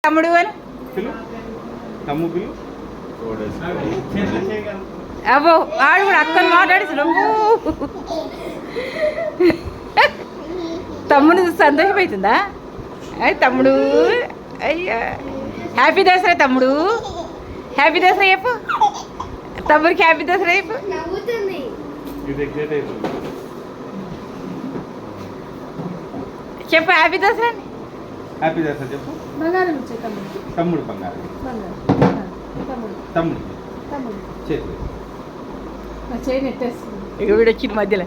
తమ్ముడు అని అబ్బో ఆడు కూడా అక్కని మాట్లాడుతున్నావు. తమ్ముడు సంతోషమవుతుందా? తమ్ముడు అయ్యా హ్యాపీ దసరా తమ్ముడు. హ్యాపీ దసరా చెప్పు తమ్ముడికి. హ్యాపీ దసరా చెప్పు. చెప్పు హ్యాపీ దసరా. హ్యాపీ దసరా చెప్పు. తమ్ముడు బంగారం. తమ్ముడు చేతి ఇక వీడొచ్చింది మధ్యలో.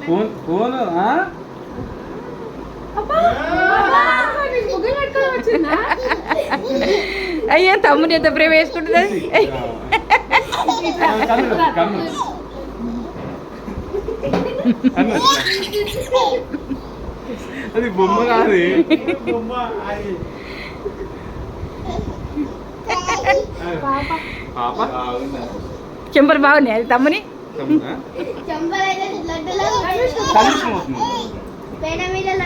ఫోన్ ఫోన్ అయ్యో తమ్ముని ఎంత ప్రేమ వేసుకుంటుంది. అది బొమ్మ కాదు. చెంపలు బాగున్నాయి. అది తమ్ముని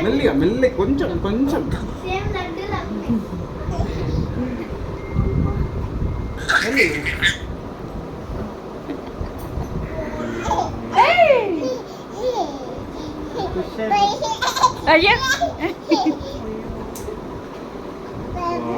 మెల్లిగా మెల్లి కొంచెం కొంచెం అయ్యా